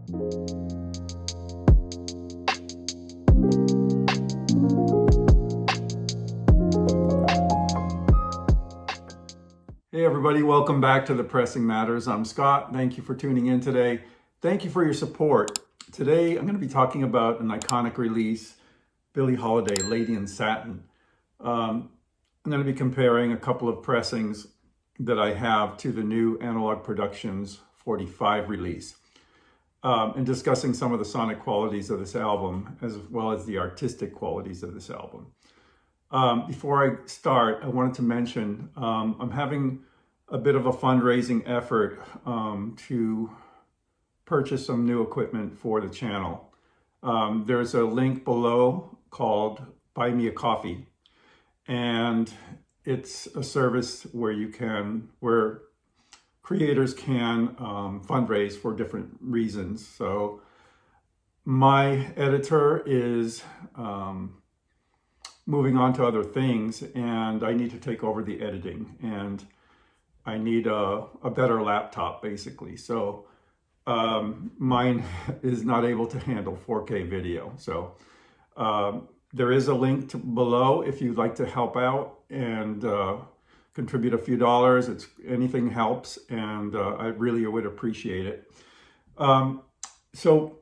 Hey everybody, welcome back to The Pressing Matters. I'm Scott. Thank you for tuning in today. Thank you for your support. Today I'm going to be talking about an iconic release, Billie Holiday, Lady in Satin. I'm going to be comparing a couple of pressings that I have to the new Analogue Productions 45 release, and discussing some of the sonic qualities of this album as well as the artistic qualities of this album. Before I start, I wanted to mention I'm having a bit of a fundraising effort to purchase some new equipment for the channel. There's a link below called Buy Me a Coffee, and it's a service where creators can fundraise for different reasons. So my editor is moving on to other things, and I need to take over the editing, and I need a better laptop basically. So mine is not able to handle 4K video. So there is a link below if you'd like to help out and contribute a few dollars. Anything helps, and I really would appreciate it. So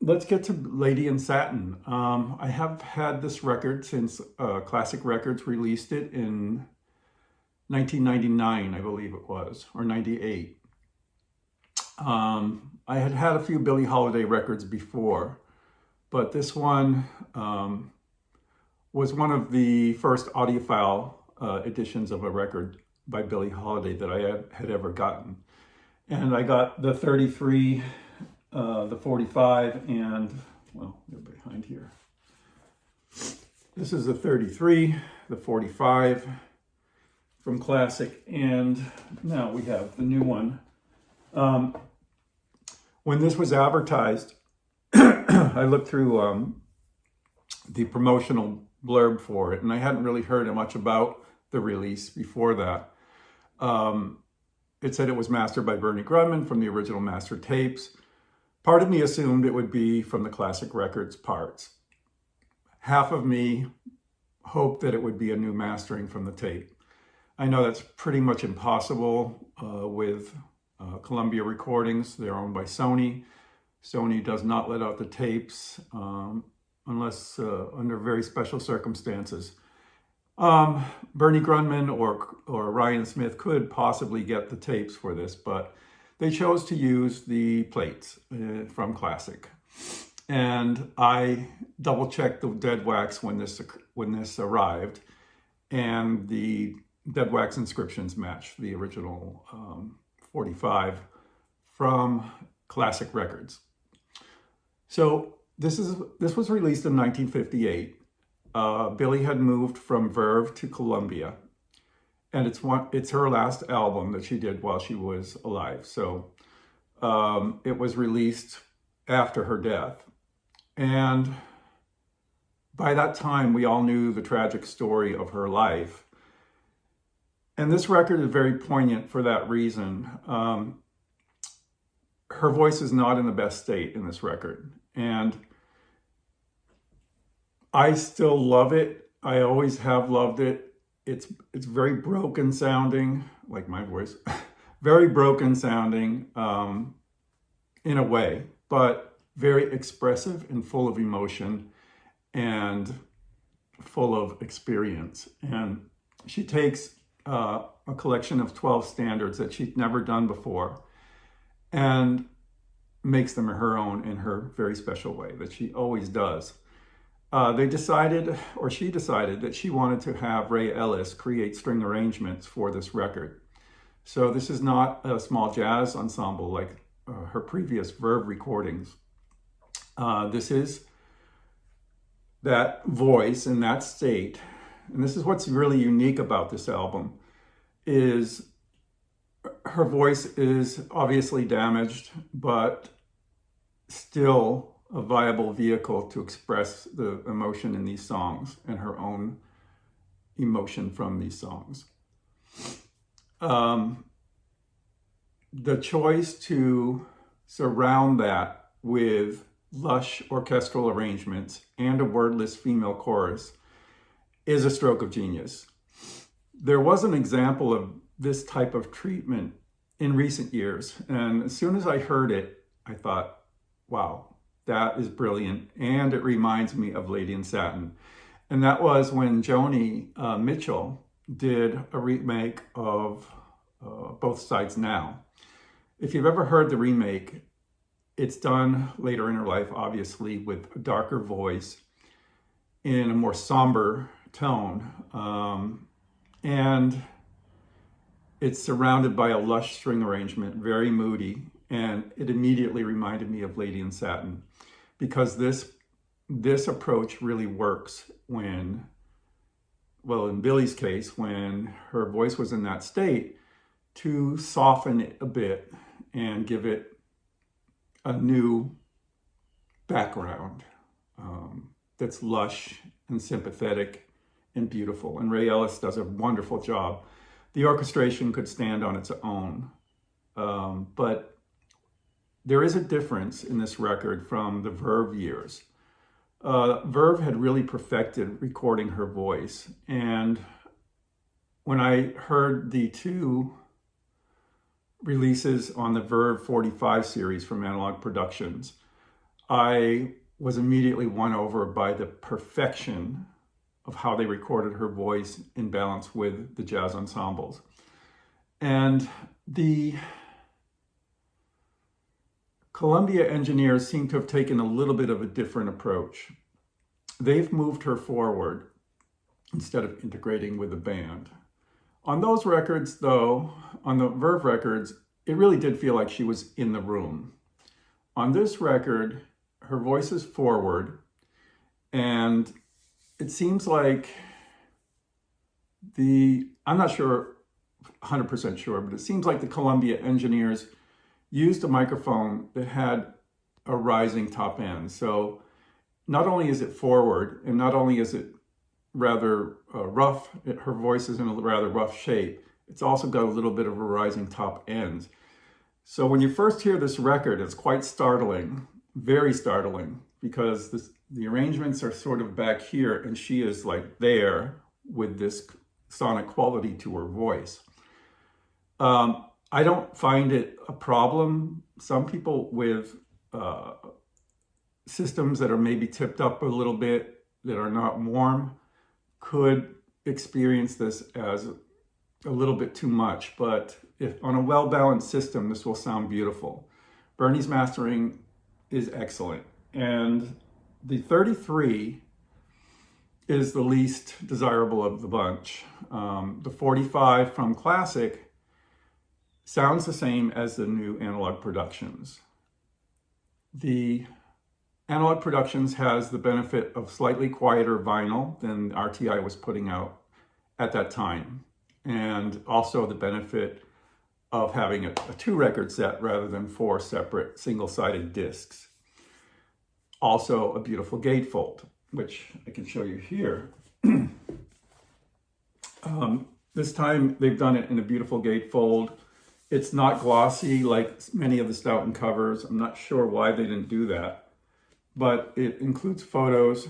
let's get to Lady in Satin. I have had this record since Classic Records released it in 1999, I believe it was, or 98. I had had a few Billie Holiday records before, but this one was one of the first audiophile editions of a record by Billie Holiday that I had ever gotten. And I got the 33, the 45, and, well, they're behind here. This is the 33, the 45 from Classic, and now we have the new one. When this was advertised, I looked through the promotional blurb for it, and I hadn't really heard much about the release before that. It said it was mastered by Bernie Grundman from the original master tapes. Part of me assumed it would be from the Classic Records parts. Half of me hoped that it would be a new mastering from the tape. I know that's pretty much impossible with Columbia Recordings. They're owned by Sony. Sony does not let out the tapes unless under very special circumstances. Bernie Grundman or Ryan Smith could possibly get the tapes for this, but they chose to use the plates from Classic. And I double-checked the dead wax when this arrived, and the dead wax inscriptions match the original 45 from Classic Records. So this was released in 1958. Billie had moved from Verve to Columbia, and it's her last album that she did while she was alive. So it was released after her death. And by that time, we all knew the tragic story of her life. And this record is very poignant for that reason. Her voice is not in the best state in this record. And I still love it. I always have loved it. It's very broken sounding, like my voice, very broken sounding in a way, but very expressive and full of emotion and full of experience. And she takes a collection of 12 standards that she'd never done before and makes them her own in her very special way that she always does. She decided that she wanted to have Ray Ellis create string arrangements for this record. So this is not a small jazz ensemble like her previous Verve recordings. This is that voice in that state. And this is what's really unique about this album, is her voice is obviously damaged, but still a viable vehicle to express the emotion in these songs and her own emotion from these songs. The choice to surround that with lush orchestral arrangements and a wordless female chorus is a stroke of genius. There was an example of this type of treatment in recent years, and as soon as I heard it, I thought, wow, that is brilliant, and it reminds me of Lady in Satin. And that was when Joni Mitchell did a remake of Both Sides Now. If you've ever heard the remake, it's done later in her life, obviously, with a darker voice in a more somber tone. And it's surrounded by a lush string arrangement, very moody. And it immediately reminded me of Lady in Satin, because this approach really works when, well, in Billie's case, when her voice was in that state, to soften it a bit and give it a new background that's lush and sympathetic and beautiful. And Ray Ellis does a wonderful job. The orchestration could stand on its own, but there is a difference in this record from the Verve years. Verve had really perfected recording her voice, and when I heard the two releases on the Verve 45 series from Analogue Productions, I was immediately won over by the perfection of how they recorded her voice in balance with the jazz ensembles. And the Columbia engineers seem to have taken a little bit of a different approach. They've moved her forward instead of integrating with the band. On those records, though, on the Verve records, it really did feel like she was in the room. On this record, her voice is forward, and it seems like I'm not sure, 100% sure, but it seems like the Columbia engineers used a microphone that had a rising top end. So not only is it forward, and not only is it rather rough, her voice is in a rather rough shape, it's also got a little bit of a rising top end. So when you first hear this record, it's quite startling, very startling, because the arrangements are sort of back here and she is like there with this sonic quality to her voice. I don't find it a problem. Some people with systems that are maybe tipped up a little bit, that are not warm, could experience this as a little bit too much, but if on a well-balanced system, this will sound beautiful. Bernie's mastering is excellent, and the 33 is the least desirable of the bunch. The 45 from Classic sounds the same as the new Analogue Productions. The Analogue Productions has the benefit of slightly quieter vinyl than RTI was putting out at that time, and also the benefit of having a 2-record set rather than 4 separate single-sided discs. Also a beautiful gatefold, which I can show you here. This time they've done it in a beautiful gatefold. It's not glossy like many of the Stoughton covers. I'm not sure why they didn't do that, but it includes photos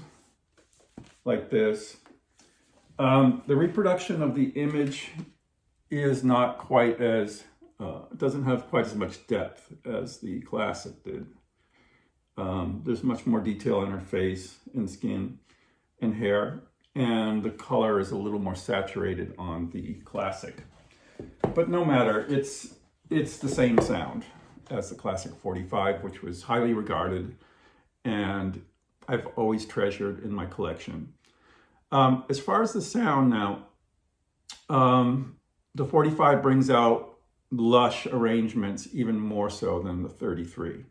like this. The reproduction of the image is not quite as, it doesn't have quite as much depth as the Classic did. There's much more detail in her face and skin and hair, and the color is a little more saturated on the Classic. But no matter, it's the same sound as the Classic 45, which was highly regarded and I've always treasured in my collection. As far as the sound now, the 45 brings out lush arrangements even more so than the 33.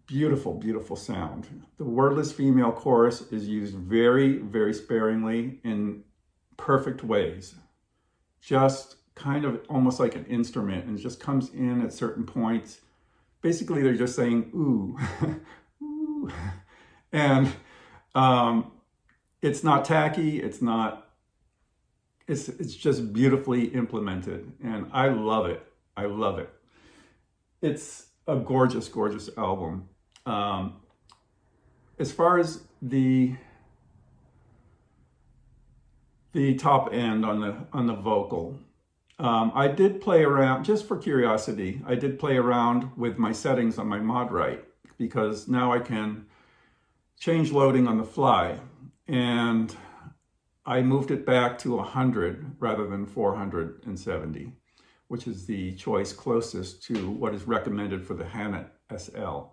Beautiful, beautiful sound. The wordless female chorus is used very, very sparingly in perfect ways. Just kind of almost like an instrument, and just comes in at certain points. Basically, they're just saying, ooh, ooh. And it's not tacky, it's just beautifully implemented, and I love it. I love it. It's a gorgeous, gorgeous album. As far as the top end on the vocal, I did play around, just for curiosity, I did play around with my settings on my mod right, because now I can change loading on the fly. And I moved it back to 100 rather than 470, which is the choice closest to what is recommended for the Hanet SL.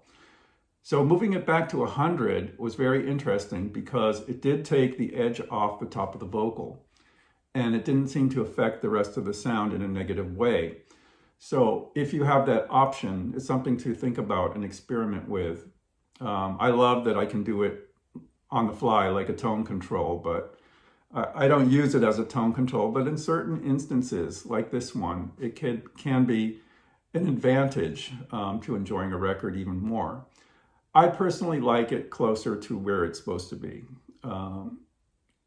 So moving it back to 100 was very interesting because it did take the edge off the top of the vocal, and it didn't seem to affect the rest of the sound in a negative way. So if you have that option, it's something to think about and experiment with. I love that I can do it on the fly like a tone control, but I don't use it as a tone control. But in certain instances, like this one, it can be an advantage to enjoying a record even more. I personally like it closer to where it's supposed to be,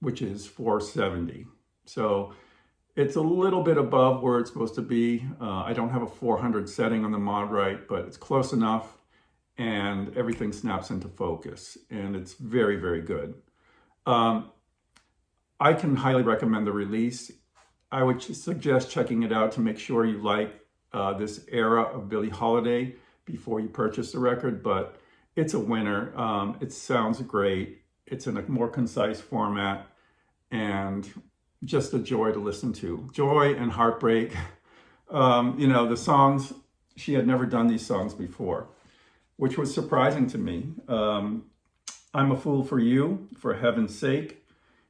which is 470. So it's a little bit above where it's supposed to be. I don't have a 400 setting on the mod right, but it's close enough, and everything snaps into focus, and it's very, very good. I can highly recommend the release. I would suggest checking it out to make sure you like this era of Billie Holiday before you purchase the record, but it's a winner. It sounds great. It's in a more concise format, and just a joy to listen to. Joy and heartbreak. You know, the songs, she had never done these songs before, which was surprising to me. I'm a Fool for You, For Heaven's Sake,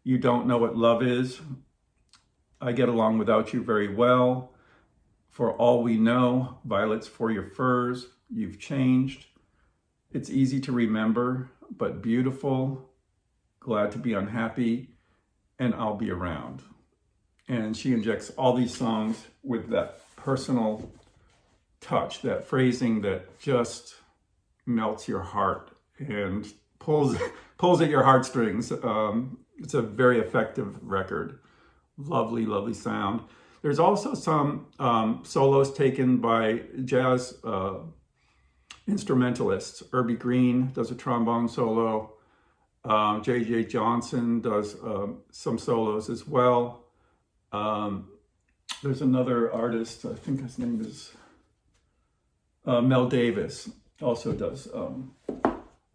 You Don't Know What Love Is, I Get Along Without You Very Well, For All We Know, Violets for Your Furs, You've Changed, It's Easy to Remember, But Beautiful, Glad to Be Unhappy, and I'll Be Around. And she injects all these songs with that personal touch, that phrasing that just melts your heart and pulls at your heartstrings. It's a very effective record. Lovely, lovely sound. There's also some solos taken by jazz instrumentalists. Irby Green does a trombone solo. J.J. Johnson does some solos as well. There's another artist, I think his name is Mel Davis, also does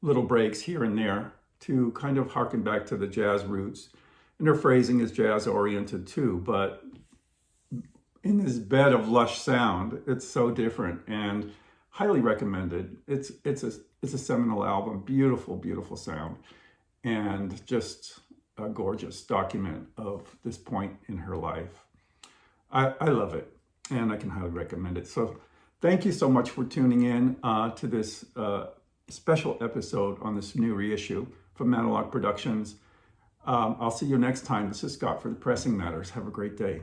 little breaks here and there to kind of harken back to the jazz roots. And her phrasing is jazz oriented too, but in this bed of lush sound, it's so different and highly recommended. It's a seminal album, beautiful, beautiful sound, and just a gorgeous document of this point in her life. I love it, and I can highly recommend it. So thank you so much for tuning in to this special episode on this new reissue from Analogue Productions. I'll see you next time. This is Scott for The Pressing Matters. Have a great day.